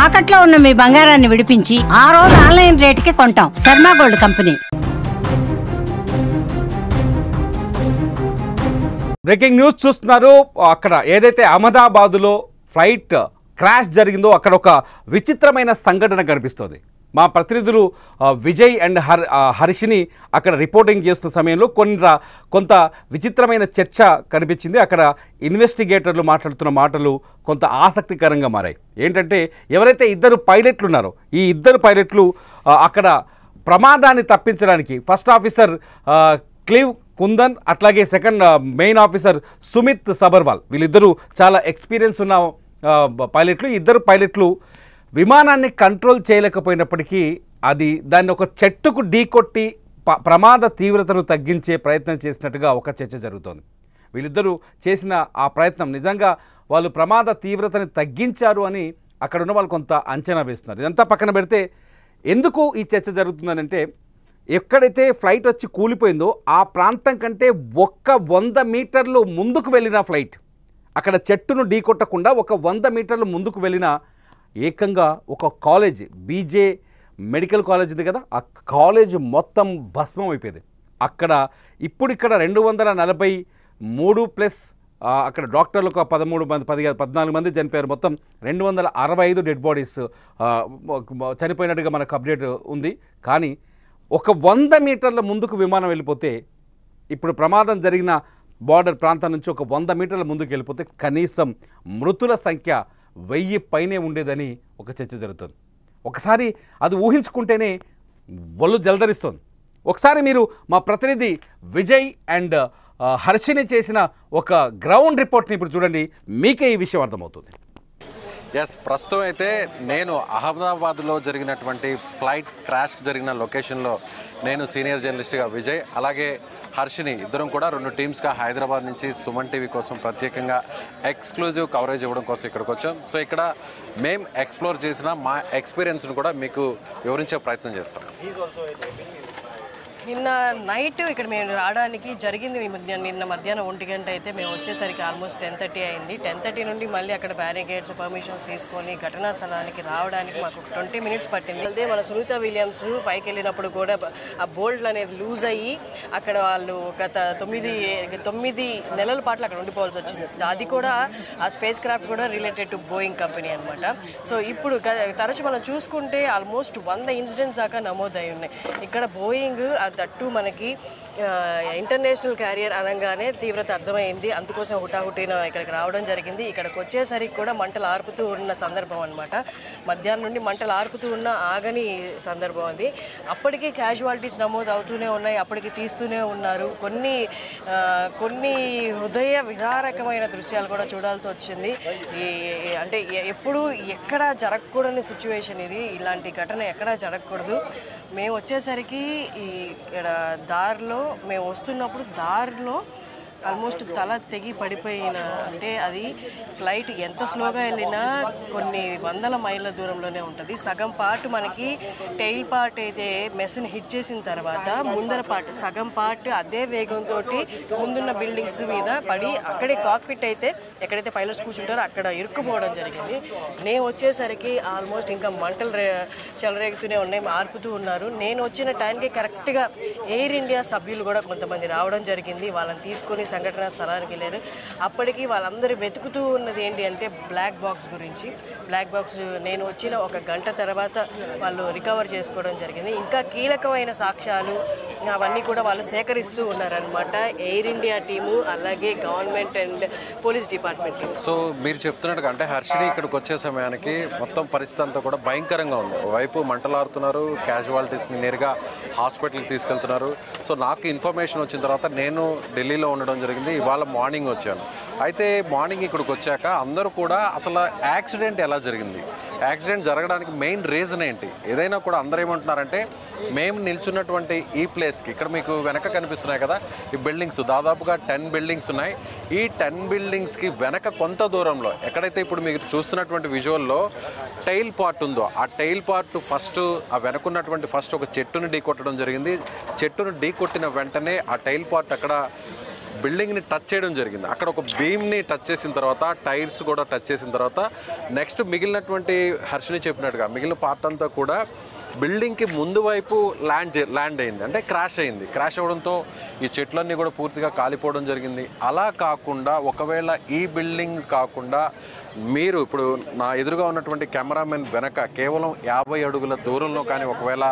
తాకట్లో ఉన్న మీ బంగారాన్ని విడిపించి ఆ రోజు ఆన్లైన్ రేటుకి కొంటాం. Sharma gold company. Breaking news చూస్తున్నారు. అక్కడ ఏదైతే అహ్మదాబాదులో ఫ్లైట్ క్రాష్ జరిగిందో అక్కడ ఒక విచిత్రమైన సంఘటన కనిపిస్తుంది. మా ప్రతినిధులు విజయ్ అండ్ హర్షిని అక్కడ రిపోర్టింగ్ చేస్తున్న సమయంలో కొంత విచిత్రమైన చర్చ కనిపించింది. అక్కడ ఇన్వెస్టిగేటర్లు మాట్లాడుతున్న మాటలు కొంత ఆసక్తికరంగా మారాయి. ఏంటంటే ఎవరైతే ఇద్దరు పైలట్లు ఉన్నారో ఈ ఇద్దరు పైలట్లు అక్కడ ప్రమాదాన్ని తప్పించడానికి ఫస్ట్ ఆఫీసర్ క్లీవ్ కుందన్ అట్లాగే second main officer Sumit Sabharwal వీళ్ళిద్దరూ చాలా ఎక్స్పీరియన్స్ ఉన్న పైలట్లు. ఇద్దరు పైలట్లు విమానాన్ని కంట్రోల్ చేయలేకపోయినప్పటికీ దాన్ని ఒక చెట్టుకు ఢీకొట్టి ప్రమాద తీవ్రతను తగ్గించే ప్రయత్నం చేసినట్టుగా ఒక చర్చ జరుగుతోంది. వీళ్ళిద్దరూ చేసిన ఆ ప్రయత్నం నిజంగా వాళ్ళు ప్రమాద తీవ్రతని తగ్గించారు అని అక్కడ ఉన్న వాళ్ళు కొంత అంచనా వేస్తున్నారు. ఇదంతా పక్కన పెడితే ఎందుకు ఈ చర్చ జరుగుతుందనంటే ఎక్కడైతే ఫ్లైట్ వచ్చి కూలిపోయిందో ఆ ప్రాంతం కంటే 100 మీటర్లు ముందుకు వెళ్ళిన ఫ్లైట్ అక్కడ చెట్టును ఢీకొట్టకుండా 100 మీటర్లు ముందుకు వెళ్ళిన ఏకంగా ఒక కాలేజ్ బీజే మెడికల్ కాలేజ్ ఉంది కదా, ఆ కాలేజ్ మొత్తం భస్మం అయిపోయింది. ఇక్కడ 243 ప్లస్ అక్కడ డాక్టర్లు ఒక 13 మంది 14 మంది చనిపోయారు. మొత్తం 265 డెడ్ బాడీస్ చనిపోయినట్టుగా మనకు అప్డేట్ ఉంది. కానీ 100 మీటర్ల ముందుకు విమానం వెళ్ళిపోతే ఇప్పుడు ప్రమాదం జరిగిన బార్డర్ ప్రాంతం నుంచి 100 మీటర్ల ముందుకు వెళ్ళిపోతే కనీసం మృతుల సంఖ్య 1000 పైనే ఉండేదని ఒక చర్చ జరుగుతుంది. ఒకసారి అది ఊహించుకుంటేనే ఒళ్ళు జలధరిస్తుంది. ఒకసారి మీరు మా ప్రతినిధి విజయ్ అండ్ హర్షిని చేసిన ఒక గ్రౌండ్ రిపోర్ట్ని ఇప్పుడు చూడండి, మీకే ఈ విషయం అర్థమవుతుంది. ఎస్, ప్రస్తుతం అయితే నేను అహ్మదాబాద్లో జరిగినటువంటి ఫ్లైట్ క్రాష్ జరిగిన లొకేషన్లో నేను సీనియర్ జర్నలిస్ట్గా విజయ్ అలాగే హర్షిని ఇద్దరం కూడా 2 టీమ్స్గా హైదరాబాద్ నుంచి సుమన్ టీవీ కోసం ప్రత్యేకంగా ఎక్స్క్లూజివ్ కవరేజ్ ఇవ్వడం కోసం ఇక్కడికి వచ్చాం. సో ఇక్కడ మేము ఎక్స్ప్లోర్ చేసిన మా ఎక్స్పీరియన్స్ను కూడా మీకు వివరించే ప్రయత్నం చేస్తాం. నిన్న నైట్ ఇక్కడ మేము రావడానికి జరిగింది నిన్న మధ్యాహ్నం 1 గంట అయితే మేము వచ్చేసరికి ఆల్మోస్ట్ 10:30 అయింది. 10:30 నుండి మళ్ళీ అక్కడ బ్యారికేడ్స్ పర్మిషన్స్ తీసుకొని ఘటనా స్థలానికి రావడానికి మాకు 20 మినిట్స్ పట్టింది. అదే మన సునీత విలియమ్స్ పైకి వెళ్ళినప్పుడు కూడా ఆ బోల్ట్లు అనేది లూజ్ అయ్యి అక్కడ వాళ్ళు గత 9 నెలల పాటు అక్కడ ఉండిపోవాల్సి వచ్చింది. అది కూడా ఆ స్పేస్ క్రాఫ్ట్ కూడా రిలేటెడ్ టు బోయింగ్ కంపెనీ అనమాట. సో ఇప్పుడు తరచు మనం చూసుకుంటే ఆల్మోస్ట్ 100 ఇన్సిడెంట్స్ దాకా నమోదై ఉన్నాయి. ఇక్కడ బోయింగ్ దట్టు మనకి ఇంటర్నేషనల్ క్యారియర్ అనగానే తీవ్రత అర్థమైంది. అందుకోసం హుటాహుటిన ఇక్కడికి రావడం జరిగింది. ఇక్కడికి వచ్చేసరికి కూడా మంటలు ఆర్పుతూ ఉన్న సందర్భం అనమాట. మధ్యాహ్నం నుండి మంటలు ఆర్పుతూ ఉన్న ఆగని సందర్భం అది. అప్పటికీ క్యాజువాలిటీస్ నమోదు అవుతూనే ఉన్నాయి, అప్పటికి తీస్తూనే ఉన్నారు. కొన్ని హృదయ విదారకమైన దృశ్యాలు కూడా చూడాల్సి వచ్చింది. అంటే ఎప్పుడు ఎక్కడా జరగకూడని సిచ్యువేషన్ ఇది. ఇలాంటి ఘటన ఎక్కడా జరగకూడదు. మేము వచ్చేసరికి ఇక్కడ మేము వస్తున్నప్పుడు దారిలో ఆల్మోస్ట్ తల తెగి పడిపోయిన, అంటే అది ఫ్లైట్ ఎంత స్లోగా వెళ్ళినా కొన్ని వందల మైళ్ళ దూరంలోనే ఉంటుంది. సగం పార్ట్ మనకి టెయిల్ పార్ట్ అయితే మెస్ని హిట్ చేసిన తర్వాత ముందర పార్ట్ సగం పార్ట్ అదే వేగంతో ముందున్న బిల్డింగ్స్ మీద పడి అక్కడే కాక్పిట్ అయితే ఎక్కడైతే పైలట్స్ కూర్చుంటారో అక్కడ ఇరుక్కుపోవడం జరిగింది. నేను వచ్చేసరికి ఆల్మోస్ట్ ఇంకా మంటలు చెలరేగుతూనే ఉన్నాయి, ఆర్పుతూ ఉన్నారు. నేను వచ్చిన టైంకి కరెక్ట్గా ఎయిర్ ఇండియా సభ్యులు కూడా కొంతమంది రావడం జరిగింది. వాళ్ళని తీసుకొని సంఘటన స్థలానికి వెళ్ళారు. అప్పటికి వాళ్ళందరూ వెతుకుతూ ఉన్నది ఏంటి అంటే బ్లాక్ బాక్స్ గురించి. బ్లాక్ బాక్స్ నేను వచ్చిన 1 గంట తర్వాత వాళ్ళు రికవర్ చేసుకోవడం జరిగింది. ఇంకా కీలకమైన సాక్ష్యాలు అవన్నీ కూడా వాళ్ళు సేకరిస్తూ ఉన్నారనమాట. ఎయిర్ ఇండియా టీము అలాగే government and police department team. So మీరు చెప్తున్నట్టుగా అంటే హర్షిని ఇక్కడికి వచ్చే సమయానికి మొత్తం పరిస్థితి అంతా కూడా భయంకరంగా ఉంది. వైపు మంటలాడుతున్నారు, క్యాజువాలిటీస్ని నేరుగా హాస్పిటల్కి తీసుకెళ్తున్నారు. సో నాకు ఇన్ఫర్మేషన్ వచ్చిన తర్వాత నేను ఢిల్లీలో ఉండడం జరిగింది. ఇవాళ మార్నింగ్ వచ్చాను. అయితే మార్నింగ్ ఇక్కడికి వచ్చాక అందరూ కూడా అసలు యాక్సిడెంట్ ఎలా జరిగింది, యాక్సిడెంట్ జరగడానికి మెయిన్ రీజన్ ఏంటి, ఏదైనా కూడా అందరూ ఏమంటున్నారంటే మేము నిల్చున్నటువంటి ఈ ప్లేస్కి ఇక్కడ మీకు వెనక కనిపిస్తున్నాయి కదా ఈ బిల్డింగ్స్, దాదాపుగా 10 బిల్డింగ్స్ ఉన్నాయి. ఈ 10 బిల్డింగ్స్కి వెనక కొంత దూరంలో ఎక్కడైతే ఇప్పుడు మీరు చూస్తున్నటువంటి విజువల్లో టైల్ పార్ట్ ఉందో ఆ టైల్ పార్ట్ ఆ వెనకున్నటువంటి ఒక చెట్టును ఢీకొట్టడం జరిగింది. చెట్టును ఢీకొట్టిన వెంటనే ఆ టైల్ పార్ట్ అక్కడ బిల్డింగ్ని టచ్ చేయడం జరిగింది. అక్కడ ఒక బీమ్ని టచ్ చేసిన తర్వాత టైర్స్ కూడా టచ్ చేసిన తర్వాత నెక్స్ట్ మిగిలినటువంటి హర్షిని చెప్పినట్టుగా మిగిలిన పార్ట్ అంతా కూడా బిల్డింగ్కి ముందు వైపు ల్యాండ్ అయింది, అంటే క్రాష్ అయింది. క్రాష్ అవ్వడంతో ఈ చెట్లన్నీ కూడా పూర్తిగా కాలిపోవడం జరిగింది. అలా కాకుండా ఒకవేళ ఈ బిల్డింగ్ కాకుండా మీరు ఇప్పుడు నా ఎదురుగా ఉన్నటువంటి కెమెరామెన్ వెనక కేవలం 50 అడుగుల దూరంలో కానీ ఒకవేళ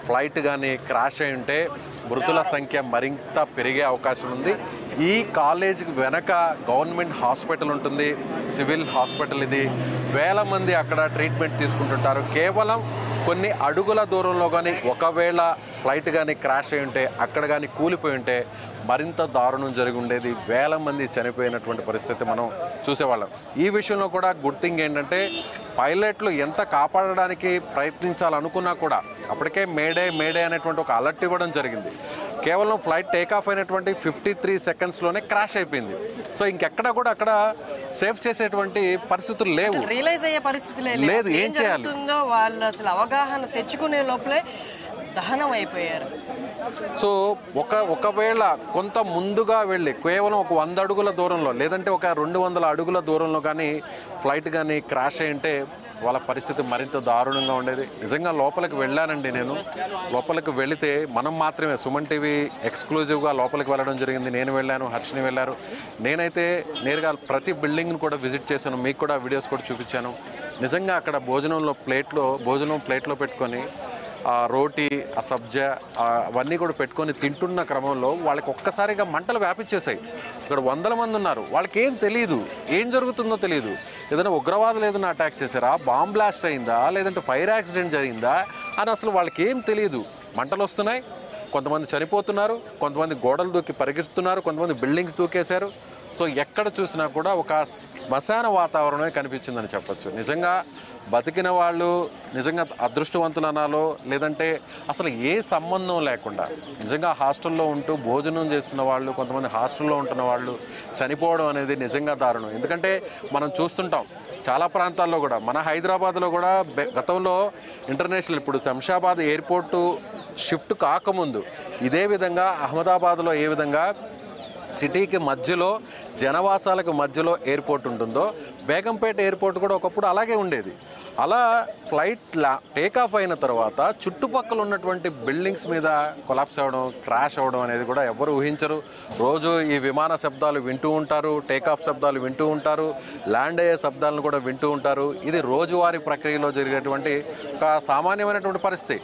ఫ్లైట్ కానీ క్రాష్ అయి ఉంటే మృతుల సంఖ్య మరింత పెరిగే అవకాశం ఉంది. ఈ కాలేజీకి వెనక గవర్నమెంట్ హాస్పిటల్ ఉంటుంది, సివిల్ హాస్పిటల్. ఇది వేల మంది అక్కడ ట్రీట్మెంట్ తీసుకుంటుంటారు. కేవలం కొన్ని అడుగుల దూరంలో కానీ ఒకవేళ ఫ్లైట్ కానీ క్రాష్ అయి ఉంటే అక్కడ కానీ కూలిపోయి ఉంటే మరింత దారుణం జరిగి ఉండేది. వేల మంది చనిపోయినటువంటి పరిస్థితి మనం చూసేవాళ్ళం. ఈ విషయంలో కూడా గుడ్ థింగ్ ఏంటంటే పైలట్లు ఎంత కాపాడడానికి ప్రయత్నించాలనుకున్నా కూడా అప్పటికే మేడే అనేటువంటి ఒక అలర్ట్ ఇవ్వడం జరిగింది. కేవలం ఫ్లైట్ టేకాఫ్ అయినటువంటి 53 సెకండ్స్లోనే క్రాష్ అయిపోయింది. సో ఇంకెక్కడా కూడా అక్కడ సేఫ్ చేసేటువంటి పరిస్థితులు లేవు, రియలైజ్ అయ్యే పరిస్థితి లేదు. ఏం చేయాలి వాళ్ళు అసలు అవగాహన తెచ్చుకునే లోపలే దహనం అయిపోయారు. సో ఒకవేళ కొంత ముందుగా వెళ్ళి కేవలం ఒక 100 అడుగుల దూరంలో లేదంటే ఒక 200 అడుగుల దూరంలో కానీ ఫ్లైట్ కానీ క్రాష్ అయ్యింటే వాళ్ళ పరిస్థితి మరింత దారుణంగా ఉండేది. నిజంగా లోపలికి వెళ్ళానండి. నేను లోపలికి వెళితే మనం మాత్రమే సుమన్ టీవీ ఎక్స్క్లూజివ్గా లోపలికి వెళ్ళడం జరిగింది. నేను వెళ్ళాను, హర్షిని వెళ్ళారు. నేనైతే నేరుగా ప్రతి బిల్డింగ్ని కూడా విజిట్ చేశాను, మీకు కూడా వీడియోస్ కూడా చూపించాను. నిజంగా అక్కడ భోజనం ప్లేట్లో పెట్టుకొని ఆ రోటీ, ఆ సబ్జా అవన్నీ కూడా పెట్టుకొని తింటున్న క్రమంలో వాళ్ళకి ఒక్కసారిగా మంటలు వ్యాపించేసాయి. ఇక్కడ 100 మంది ఉన్నారు, వాళ్ళకి ఏం తెలియదు, ఏం జరుగుతుందో తెలియదు. ఏదైనా ఉగ్రవాదులు ఏదైనా అటాక్ చేశారా, బాంబ్ బ్లాస్ట్ అయిందా, లేదంటే ఫైర్ యాక్సిడెంట్ జరిగిందా అని అసలు వాళ్ళకి ఏం తెలియదు. మంటలు వస్తున్నాయి, కొంతమంది చనిపోతున్నారు, కొంతమంది గోడలు దూకి పరిగెత్తుతున్నారు, కొంతమంది బిల్డింగ్స్ దూకేశారు. సో ఎక్కడ చూసినా కూడా ఒక శ్మశాన వాతావరణమే కనిపించిందని చెప్పచ్చు. నిజంగా బతికిన వాళ్ళు నిజంగా అదృష్టవంతులు అనాలో లేదంటే అసలు ఏ సంబంధం లేకుండా నిజంగా హాస్టల్లో ఉంటూ భోజనం చేస్తున్న వాళ్ళు, కొంతమంది హాస్టల్లో ఉంటున్న వాళ్ళు చనిపోవడం అనేది నిజంగా దారుణం. ఎందుకంటే మనం చూస్తుంటాం చాలా ప్రాంతాల్లో కూడా, మన హైదరాబాద్లో కూడా గతంలో ఇంటర్నేషనల్ ఇప్పుడు శంషాబాద్ ఎయిర్పోర్టు షిఫ్ట్ కాకముందు ఇదే విధంగా అహ్మదాబాద్లో ఏ విధంగా సిటీకి మధ్యలో జనవాసాలకు మధ్యలో ఎయిర్పోర్ట్ ఉంటుందో బేగంపేట ఎయిర్పోర్ట్ కూడా ఒకప్పుడు అలాగే ఉండేది. అలా ఫ్లైట్ టేకాఫ్ అయిన తర్వాత చుట్టుపక్కల ఉన్నటువంటి బిల్డింగ్స్ మీద కొలాప్స్ అవ్వడం, క్రాష్ అవ్వడం అనేది కూడా ఎవరు ఊహించరు. రోజు ఈ విమాన శబ్దాలు వింటూ ఉంటారు, టేకాఫ్ శబ్దాలు వింటూ ఉంటారు, ల్యాండ్ అయ్యే శబ్దాలను కూడా వింటూ ఉంటారు. ఇది రోజువారీ ప్రక్రియలో జరిగేటువంటి ఒక సామాన్యమైనటువంటి పరిస్థితి.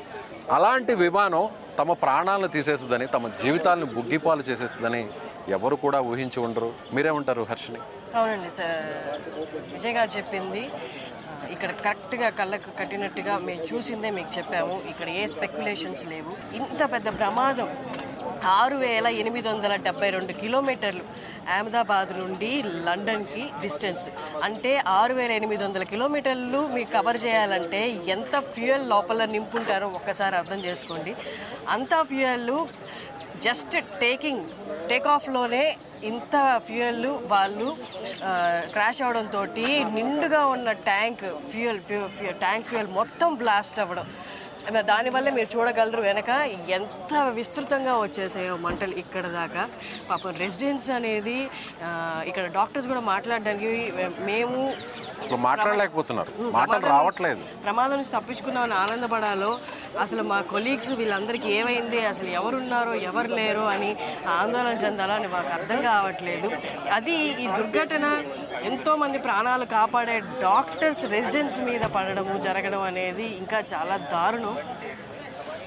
అలాంటి విమానం తమ ప్రాణాలను తీసేస్తుందని, తమ జీవితాలను బుగ్గిపాలు చేసేస్తుందని ఎవరు కూడా ఊహించి ఉండరు. మీరేమంటారు హర్షిని? అవునండి సార్, విజయ్ గారు చెప్పింది ఇక్కడ కరెక్ట్గా కళ్ళకు కట్టినట్టుగా మేము చూసిందే మీకు చెప్పాము. ఇక్కడ ఏ స్పెక్యులేషన్స్ లేవు. ఇంత పెద్ద ప్రమాదం 6872 కిలోమీటర్లు అహ్మదాబాద్ నుండి లండన్కి డిస్టెన్స్, అంటే 6800 కిలోమీటర్లు మీకు కవర్ చేయాలంటే ఎంత ఫ్యూయల్ లోపల నింపుంటారో ఒక్కసారి అర్థం చేసుకోండి. అంత ఫ్యూయల్ జస్ట్ టేక్ ఆఫ్లోనే ఇంత ఫ్యూయల్ వాళ్ళు క్రాష్ అవడంతో నిండుగా ఉన్న ట్యాంక్ ఫ్యూయల్ మొత్తం బ్లాస్ట్ అవ్వడం, దానివల్ల మీరు చూడగలరు వెనక ఎంత విస్తృతంగా వచ్చేసాయో మంటలు ఇక్కడ దాకా. పాపం రెసిడెంట్స్ అనేది ఇక్కడ డాక్టర్స్ కూడా మాట్లాడడానికి మేము మాట్లాడలేకపోతున్నారు, మాటలు రావట్లేదు. ప్రమాదం నుంచి తప్పించుకున్నామని ఆనందపడాలో అసలు మా కొలీగ్స్ వీళ్ళందరికీ ఏమైంది, అసలు ఎవరున్నారో ఎవరు లేరో అని ఆందోళన చెందాలో అని మాకు అర్థం కావట్లేదు. అది ఈ దుర్ఘటన ఎంతోమంది ప్రాణాలు కాపాడే డాక్టర్స్ రెసిడెంట్స్ మీద పడడము జరగడం అనేది ఇంకా చాలా దారుణం.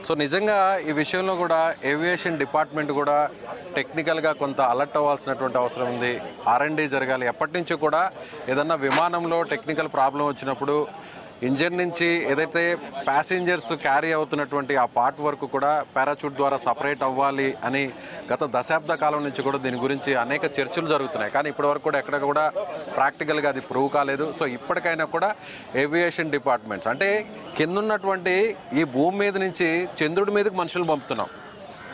సో నిజంగా ఈ విషయంలో కూడా ఏవియేషన్ డిపార్ట్మెంట్ కూడా టెక్నికల్గా కొంత అలర్ట్ అవ్వాల్సినటువంటి అవసరం ఉంది. R&D జరగాలి. ఎప్పటి నుంచో కూడా ఏదన్నా విమానంలో టెక్నికల్ ప్రాబ్లం వచ్చినప్పుడు ఇంజిన్ నుంచి ఏదైతే ప్యాసింజర్స్ క్యారీ అవుతున్నటువంటి ఆ పార్ట్ వరకు కూడా పారాచూట్ ద్వారా సపరేట్ అవ్వాలి అని గత దశాబ్ద కాలం నుంచి కూడా దీని గురించి అనేక చర్చలు జరుగుతున్నాయి. కానీ ఇప్పటివరకు కూడా ఎక్కడ కూడా ప్రాక్టికల్గా అది ప్రూవ్ కాలేదు. సో ఇప్పటికైనా కూడా ఏవియేషన్ డిపార్ట్మెంట్స్, అంటే కిందున్నటువంటి ఈ భూమి మీద నుంచి చంద్రుడి మీదకి మనుషులు పంపుతున్నాం,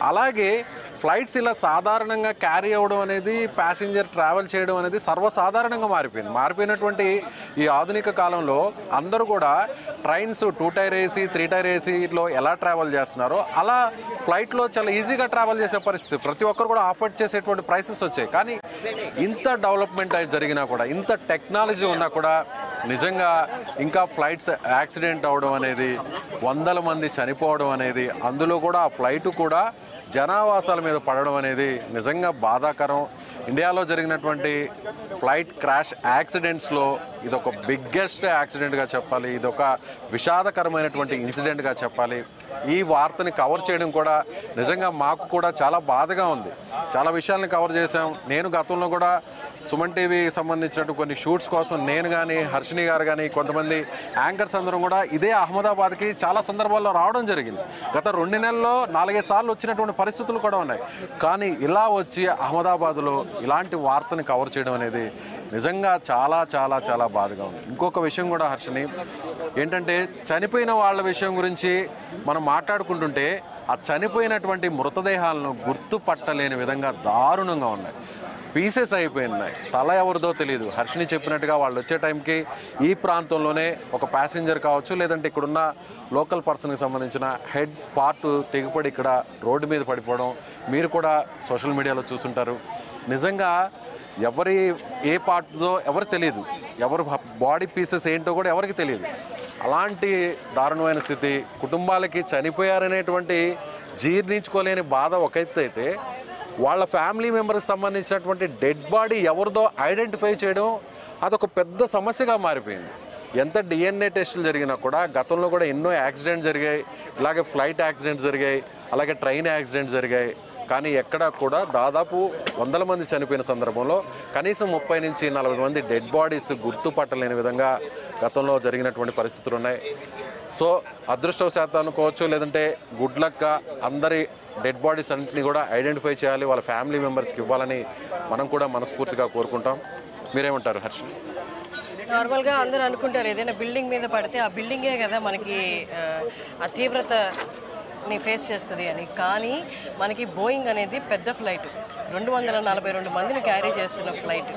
అలాగే ఫ్లైట్స్ ఇలా సాధారణంగా క్యారీ అవ్వడం అనేది, ప్యాసింజర్ ట్రావెల్ చేయడం అనేది సర్వసాధారణంగా మారిపోయినటువంటి ఈ ఆధునిక కాలంలో అందరూ కూడా ట్రైన్స్ 2 టైర్ ఏసీ 3 టైర్ ఏసీలో ఎలా ట్రావెల్ చేస్తున్నారో అలా ఫ్లైట్లో చాలా ఈజీగా ట్రావెల్ చేసే పరిస్థితి ప్రతి ఒక్కరు కూడా ఆఫర్ చేసేటువంటి ప్రైసెస్ వచ్చాయి. కానీ ఇంత డెవలప్మెంట్ అయితే జరిగినా కూడా, ఇంత టెక్నాలజీ ఉన్నా కూడా నిజంగా ఇంకా ఫ్లైట్స్ యాక్సిడెంట్ అవ్వడం అనేది, వందల మంది చనిపోవడం అనేది, అందులో కూడా ఆ ఫ్లైట్ కూడా జనావాసాల మీద పడడం అనేది నిజంగా బాధాకరం. ఇండియాలో జరిగినటువంటి ఫ్లైట్ క్రాష్ యాక్సిడెంట్స్లో ఇదొక బిగ్గెస్ట్ యాక్సిడెంట్గా చెప్పాలి, ఇదొక విషాదకరమైనటువంటి ఇన్సిడెంట్గా చెప్పాలి. ఈ వార్తని కవర్ చేయడం కూడా నిజంగా మాకు కూడా చాలా బాధగా ఉంది. చాలా విషయాల్ని కవర్ చేశాం. నేను గతంలో కూడా సుమన్ టీవీ సంబంధించినట్టు కొన్ని షూట్స్ కోసం నేను కానీ, హర్షిని గారు కానీ, కొంతమంది యాంకర్స్ అందరం కూడా ఇదే అహ్మదాబాద్కి చాలా సందర్భాల్లో రావడం జరిగింది. గత 2 నెలల్లో 4-5 సార్లు వచ్చినటువంటి పరిస్థితులు కూడా ఉన్నాయి. కానీ ఇలా వచ్చి అహ్మదాబాద్లో ఇలాంటి వార్తని కవర్ చేయడం అనేది నిజంగా చాలా చాలా చాలా బాధగా ఉంది. ఇంకొక విషయం కూడా హర్షిని ఏంటంటే, చనిపోయిన వాళ్ళ విషయం గురించి మనం మాట్లాడుకుంటుంటే ఆ చనిపోయినటువంటి మృతదేహాలను గుర్తుపట్టలేని విధంగా దారుణంగా ఉన్నాయి. పీసెస్ అయిపోయినాయి. తల ఎవరిదో తెలియదు. హర్షిని చెప్పినట్టుగా వాళ్ళు వచ్చే టైంకి ఈ ప్రాంతంలోనే ఒక ప్యాసింజర్ కావచ్చు, లేదంటే ఇక్కడున్న లోకల్ పర్సన్కి సంబంధించిన హెడ్ పార్ట్ తెగిపడి ఇక్కడ రోడ్డు మీద పడిపోవడం మీరు కూడా సోషల్ మీడియాలో చూస్తుంటారు. నిజంగా ఎవరి ఏ పార్ట్దో ఎవరు తెలియదు, ఎవరు బాడీ పీసెస్ ఏంటో కూడా ఎవరికి తెలియదు. అలాంటి దారుణమైన స్థితి, కుటుంబాలకి చనిపోయారనేటువంటి జీర్ణించుకోలేని బాధ ఒక ఎత్తు అయితే, వాళ్ళ ఫ్యామిలీ మెంబర్కి సంబంధించినటువంటి డెడ్ బాడీ ఎవరిదో ఐడెంటిఫై చేయడం అదొక పెద్ద సమస్యగా మారిపోయింది. ఎంత డిఎన్ఏ టెస్టులు జరిగినా కూడా, గతంలో కూడా ఎన్నో యాక్సిడెంట్స్ జరిగాయి, ఇలాగే ఫ్లైట్ యాక్సిడెంట్స్ జరిగాయి, అలాగే ట్రైన్ యాక్సిడెంట్స్ జరిగాయి. కానీ ఎక్కడా కూడా దాదాపు 100 మంది చనిపోయిన సందర్భంలో కనీసం 30 నుంచి 40 మంది డెడ్ బాడీస్ గుర్తుపట్టలేని విధంగా గతంలో జరిగినటువంటి పరిస్థితులు ఉన్నాయి. సో అదృష్టవశాత్తు అనుకోవచ్చు, లేదంటే గుడ్ లక్గా అందరి డెడ్ బాడీస్ అన్నింటినీ కూడా ఐడెంటిఫై చేయాలి, వాళ్ళ ఫ్యామిలీ మెంబర్స్కి ఇవ్వాలని మనం కూడా మనస్ఫూర్తిగా కోరుకుంటాం. మీరేమంటారు హర్ష? నార్మల్గా అందరూ అనుకుంటారు ఏదైనా బిల్డింగ్ మీద పడితే ఆ బిల్డింగే కదా మనకి ఆ తీవ్రతని ఫేస్ చేస్తుంది అని. కానీ మనకి బోయింగ్ అనేది పెద్ద ఫ్లైట్, 242 మందిని క్యారీ చేస్తున్న ఫ్లైట్.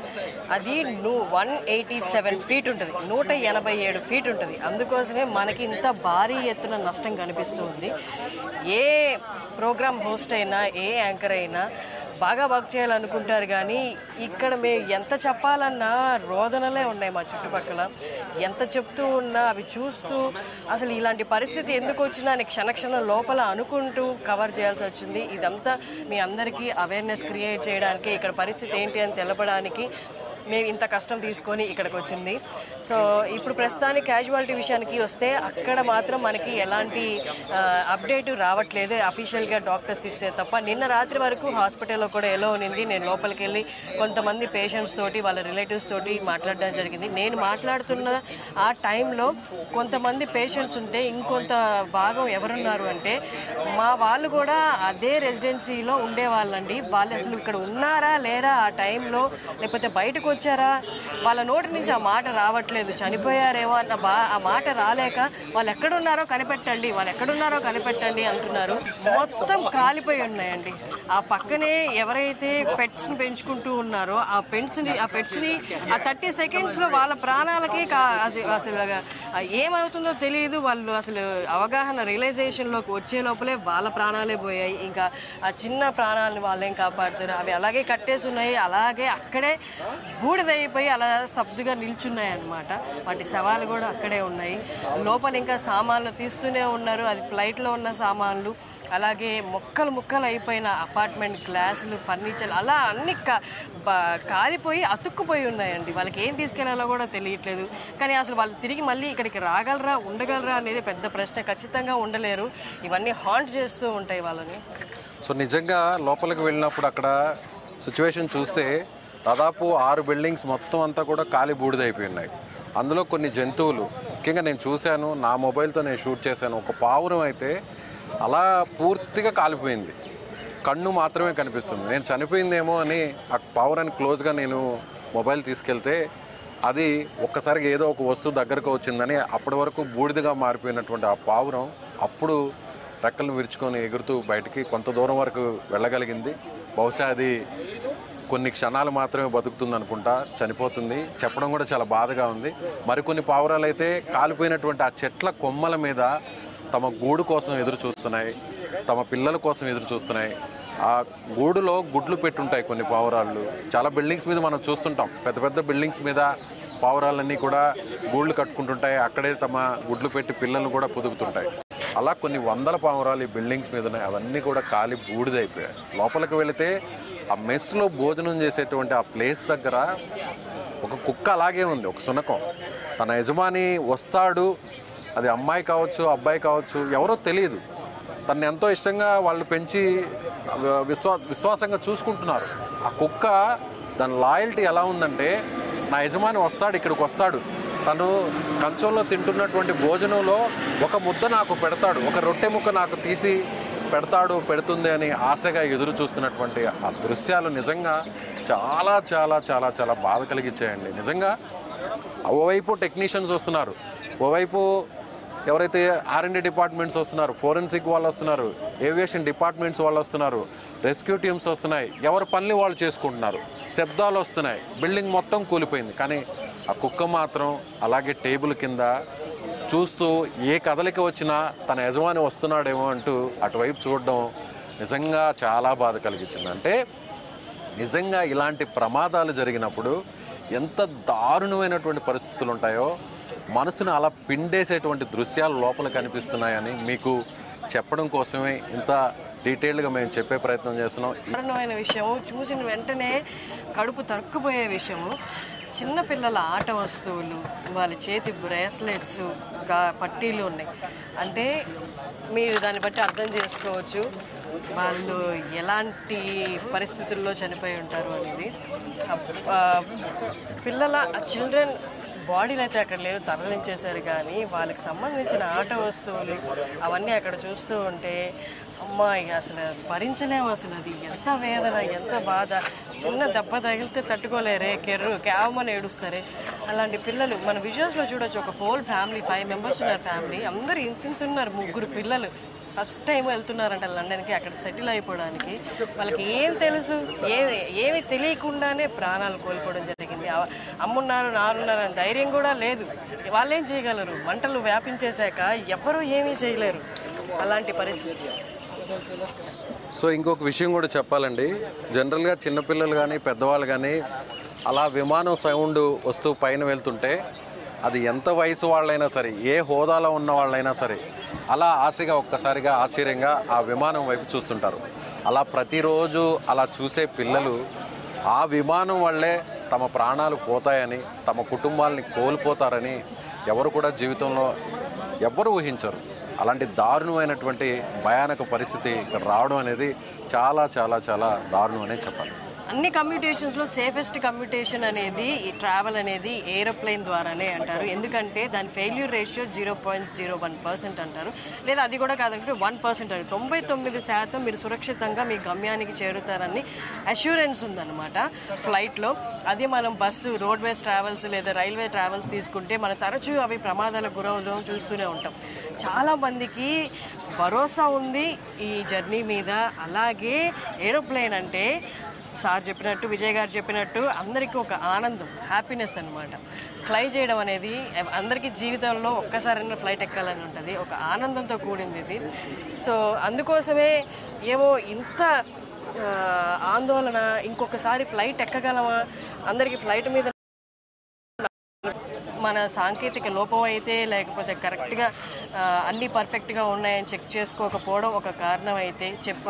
అది 187 ఫీట్ ఉంటుంది, 187 ఫీట్ ఉంటుంది. అందుకోసమే మనకి ఇంత భారీ ఎత్తున నష్టం కనిపిస్తూ ఉంది. ఏ ప్రోగ్రామ్ హోస్ట్ అయినా, ఏ యాంకర్ అయినా బాగా వర్క్ చేయాలనుకుంటారు. కానీ ఇక్కడ మేము ఎంత చెప్పాలన్నా రోదనలే ఉన్నాయి మా చుట్టుపక్కల. ఎంత చెప్తూ ఉన్నా అవి చూస్తూ అసలు ఇలాంటి పరిస్థితి ఎందుకు వచ్చిందా అని క్షణక్షణం లోపల అనుకుంటూ కవర్ చేయాల్సి వచ్చింది. ఇదంతా మీ అందరికీ అవేర్నెస్ క్రియేట్ చేయడానికి, ఇక్కడ పరిస్థితి ఏంటి అని తెలపడానికి మేము ఇంత కష్టం తీసుకొని ఇక్కడికి వచ్చింది. సో ఇప్పుడు ప్రస్తుతానికి క్యాజువాలిటీ విషయానికి వస్తే అక్కడ మాత్రం మనకి ఎలాంటి అప్డేట్ రావట్లేదు అఫీషియల్గా డాక్టర్స్ తీస్తే తప్ప. నిన్న రాత్రి వరకు హాస్పిటల్లో కూడా ఎలా ఉన్నింది. నేను లోపలికి వెళ్ళి కొంతమంది పేషెంట్స్ తోటి, వాళ్ళ రిలేటివ్స్ తోటి మాట్లాడడం జరిగింది. నేను మాట్లాడుతున్న ఆ టైంలో కొంతమంది పేషెంట్స్ ఉంటే ఇంకొంత భాగం ఎవరున్నారు అంటే మా వాళ్ళు కూడా అదే రెసిడెన్సీలో ఉండేవాళ్ళండి. వాళ్ళు అసలు ఇక్కడ ఉన్నారా లేరా ఆ టైంలో, లేకపోతే బయటకు వచ్చారా, వాళ్ళ నోటి నుంచి ఆ మాట రావట్లేదు. చనిపోయారేమో అన్న ఆ మాట రాలేక వాళ్ళు ఎక్కడున్నారో కనిపెట్టండి, వాళ్ళు ఎక్కడున్నారో కనిపెట్టండి అంటున్నారు. మొత్తం కాలిపోయి ఉన్నాయండి. ఆ పక్కనే ఎవరైతే పెట్స్ని పెంచుకుంటూ ఉన్నారో ఆ పెట్స్ని ఆ 30 సెకండ్స్లో వాళ్ళ ప్రాణాలకి అసలు ఏమవుతుందో తెలియదు. వాళ్ళు అసలు అవగాహన రియలైజేషన్లోకి వచ్చే లోపలే వాళ్ళ ప్రాణాలే పోయాయి. ఇంకా ఆ చిన్న ప్రాణాలను వాళ్ళేం కాపాడుతారు. అవి అలాగే కట్టేసి ఉన్నాయి, అలాగే అక్కడే బూడిదైపోయి అలా స్తబ్దుగా నిల్చున్నాయి అన్నమాట. వాటి శవాలు కూడా అక్కడే ఉన్నాయి. లోపల ఇంకా సామాన్లు తీస్తూనే ఉన్నారు. అది ఫ్లైట్లో ఉన్న సామాన్లు, అలాగే ముక్కలు అయిపోయిన అపార్ట్మెంట్ గ్లాసులు, ఫర్నిచర్ అలా అన్ని కాలిపోయి అతుక్కుపోయి ఉన్నాయండి. వాళ్ళకి ఏం తీసుకెళ్లాలో కూడా తెలియట్లేదు. కానీ అసలు వాళ్ళు తిరిగి మళ్ళీ ఇక్కడికి రాగలరా, ఉండగలరా అనేది పెద్ద ప్రశ్న. ఖచ్చితంగా ఉండలేరు. ఇవన్నీ హాంట్ చేస్తూ ఉంటాయి వాళ్ళని. సో నిజంగా లోపలికి వెళ్ళినప్పుడు అక్కడ సిచ్యువేషన్ చూస్తే దాదాపు 6 బిల్డింగ్స్ మొత్తం అంతా కూడా కాలి బూడిదైపోయి ఉన్నాయి. అందులో కొన్ని జంతువులు, ముఖ్యంగా నేను చూశాను, నా మొబైల్తో నేను షూట్ చేశాను. ఒక పావురం అయితే అలా పూర్తిగా కాలిపోయింది, కన్ను మాత్రమే కనిపిస్తుంది. నేను చనిపోయిందేమో అని ఆ పావురాన్ని క్లోజ్గా నేను మొబైల్ తీసుకెళ్తే అది ఒక్కసారిగా ఏదో ఒక వస్తువు దగ్గరకు వచ్చిందని అప్పటి వరకు బూడిదగా మారిపోయినటువంటి ఆ పావురం అప్పుడు రెక్కలు విరుచుకొని ఎగురుతూ బయటికి కొంత దూరం వరకు వెళ్ళగలిగింది. బహుశా అది కొన్ని క్షణాలు మాత్రమే బతుకుతుంది అనుకుంటా, చనిపోతుంది. చెప్పడం కూడా చాలా బాధగా ఉంది. మరికొన్ని పావురాలు అయితే కాలిపోయినటువంటి ఆ చెట్ల కొమ్మల మీద తమ గూడు కోసం ఎదురు చూస్తున్నాయి, తమ పిల్లల కోసం ఎదురు చూస్తున్నాయి. ఆ గూడులో గుడ్లు పెట్టుంటాయి కొన్ని పావురాళ్ళు. చాలా బిల్డింగ్స్ మీద మనం చూస్తుంటాం, పెద్ద పెద్ద బిల్డింగ్స్ మీద పావురాలన్నీ కూడా గూళ్ళు కట్టుకుంటుంటాయి, అక్కడే తమ గుడ్లు పెట్టి పిల్లలు కూడా పొదుగుతుంటాయి. అలా కొన్ని వందల పావురాలు ఈ బిల్డింగ్స్ మీద ఉన్నాయి. అవన్నీ కూడా కాలి బూడిదైపోయాయి. లోపలికి వెళితే ఆ మెస్లో భోజనం చేసేటువంటి ఆ ప్లేస్ దగ్గర ఒక కుక్క అలాగే ఉంది, ఒక శునకం. తన యజమాని వస్తాడు, అది అమ్మాయి కావచ్చు అబ్బాయి కావచ్చు ఎవరో తెలియదు, తను ఎంతో ఇష్టంగా వాళ్ళు పెంచి విశ్వాసంగా చూసుకుంటున్నారు. ఆ కుక్క దాని లాయల్టీ ఎలా ఉందంటే, నా యజమాని వస్తాడు, ఇక్కడికి వస్తాడు, తను కంచంలో తింటున్నటువంటి భోజనంలో ఒక ముద్ద నాకు పెడతాడు, ఒక రొట్టె ముక్క నాకు తీసి పెడుతుంది అని ఆశగా ఎదురు చూస్తున్నటువంటి ఆ దృశ్యాలు నిజంగా చాలా చాలా చాలా చాలా బాధ కలిగించాయండి. నిజంగా ఓవైపు టెక్నీషియన్స్ వస్తున్నారు, ఓవైపు ఎవరైతే R&D డిపార్ట్మెంట్స్ వస్తున్నారు, ఫోరెన్సిక్ వాళ్ళు వస్తున్నారు, ఏవియేషన్ డిపార్ట్మెంట్స్ వాళ్ళు వస్తున్నారు, రెస్క్యూ టీమ్స్ వస్తున్నాయి, ఎవరి పనులు వాళ్ళు చేసుకుంటున్నారు, శబ్దాలు వస్తున్నాయి, బిల్డింగ్ మొత్తం కూలిపోయింది. కానీ ఆ కుక్క మాత్రం అలాగే టేబుల్ కింద చూస్తూ ఏ కదలిక వచ్చినా తన యజమాని వస్తున్నాడేమో అంటూ అటువైపు చూడడం నిజంగా చాలా బాధ కలిగించింది. అంటే నిజంగా ఇలాంటి ప్రమాదాలు జరిగినప్పుడు ఎంత దారుణమైనటువంటి పరిస్థితులు ఉంటాయో మనసును అలా పిండేసేటువంటి దృశ్యాలు లోపల కనిపిస్తున్నాయని మీకు చెప్పడం కోసమే ఇంత డీటెయిల్డ్గా మేము చెప్పే ప్రయత్నం చేస్తున్నాం. దారుణమైన విషయము, చూసిన వెంటనే కడుపు తరుక్కుపోయే విషయము. చిన్నపిల్లల ఆట వస్తువులు, వాళ్ళ చేతి బ్రేస్లెట్స్, పట్టీలు ఉన్నాయి. అంటే మీరు దాన్ని బట్టి అర్థం చేసుకోవచ్చు వాళ్ళు ఎలాంటి పరిస్థితుల్లో చనిపోయి ఉంటారు అనేది. పిల్లల చిల్డ్రన్ బాడీని అయితే అక్కడ లేదు, తరలించేశారు. కానీ వాళ్ళకి సంబంధించిన ఆట వస్తువులు అవన్నీ అక్కడ చూస్తూ ఉంటే అమ్మాయి అసలు భరించలేము. అసలు అది ఎంత వేదన, ఎంత బాధ. చిన్న దెబ్బ తగిలితే తట్టుకోలేరే, కేవమని ఏడుస్తారే. అలాంటి పిల్లలు మన విజువల్స్లో చూడొచ్చు. ఒక హోల్ ఫ్యామిలీ, 5 మెంబర్స్ ఉన్నారు ఫ్యామిలీ, అందరూ ఇంతున్నారు, 3 పిల్లలు. ఫస్ట్ టైం వెళ్తున్నారంట లండన్కి, అక్కడ సెటిల్ అయిపోవడానికి. వాళ్ళకి ఏం తెలుసు, ఏమి తెలియకుండానే ప్రాణాలు కోల్పోవడం జరిగింది. అమ్మున్నారు నారున్నారు అని ధైర్యం కూడా లేదు. వాళ్ళేం చేయగలరు? మంటలు వ్యాపించేశాక ఎవరు ఏమీ చేయలేరు. అలాంటి పరిస్థితి. సో ఇంకొక విషయం కూడా చెప్పాలండి. జనరల్గా చిన్నపిల్లలు కానీ పెద్దవాళ్ళు కానీ అలా విమానం సౌండ్ వస్తూ పైన వెళ్తుంటే అది ఎంత వయసు వాళ్ళైనా సరే, ఏ హోదాలో ఉన్న వాళ్ళైనా సరే అలా ఆశగా ఒక్కసారిగా ఆశ్చర్యంగా ఆ విమానం వైపు చూస్తుంటారు. అలా ప్రతిరోజు అలా చూసే పిల్లలు ఆ విమానం వల్లే తమ ప్రాణాలు పోతాయని, తమ కుటుంబాలని కోల్పోతారని ఎవరు కూడా జీవితంలో ఎవ్వరూ ఊహించరు. అలాంటి దారుణమైనటువంటి భయానక పరిస్థితి ఇక్కడ రావడం అనేది చాలా చాలా చాలా దారుణం అనే చెప్పాలి. అన్ని కమ్యూటేషన్స్లో సేఫెస్ట్ కమ్యూటేషన్ అనేది ఈ ట్రావెల్ అనేది ఏరోప్లేన్ ద్వారానే అంటారు. ఎందుకంటే దాని ఫెయిల్యూర్ రేషియో 0.01% అంటారు. లేదా అది కూడా కాదంటే 1% అంటారు. 99% మీరు సురక్షితంగా మీ గమ్యానికి చేరుతారని అష్యూరెన్స్ ఉందన్నమాట ఫ్లైట్లో. అది మనం బస్సు, రోడ్వేస్ ట్రావెల్స్ లేదా రైల్వే ట్రావెల్స్ తీసుకుంటే మనం తరచూ అవి ప్రమాదాలకు గురవడం చూస్తూనే ఉంటాం. చాలామందికి భరోసా ఉంది ఈ జర్నీ మీద. అలాగే ఏరోప్లేన్ అంటే సార్ చెప్పినట్టు, విజయ్ గారు చెప్పినట్టు అందరికీ ఒక ఆనందం, హ్యాపీనెస్ అనమాట. ఫ్లై చేయడం అనేది అందరికీ జీవితంలో ఒక్కసారైనా ఫ్లైట్ ఎక్కాలని ఉంటుంది, ఒక ఆనందంతో కూడింది ఇది. సో అందుకోసమే ఏమో ఇంత ఆందోళన, ఇంకొకసారి ఫ్లైట్ ఎక్కగలమా, అందరికీ ఫ్లైట్ మీద మన సాంకేతిక లోపం అయితే లేకపోతే కరెక్ట్గా అన్నీ పర్ఫెక్ట్గా ఉన్నాయని చెక్ చేసుకోకపోవడం ఒక కారణం అయితే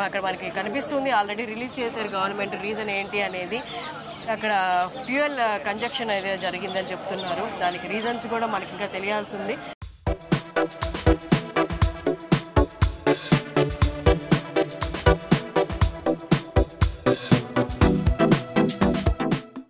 అక్కడ మనకి కనిపిస్తుంది. ఆల్రెడీ రిలీజ్ చేశారు గవర్నమెంట్. రీజన్ ఏంటి అనేది అక్కడ ఫ్యూయల్ కంజక్షన్ అయితే జరిగిందని చెప్తున్నారు. దానికి రీజన్స్ కూడా మనకి ఇంకా తెలియాల్సి ఉంది.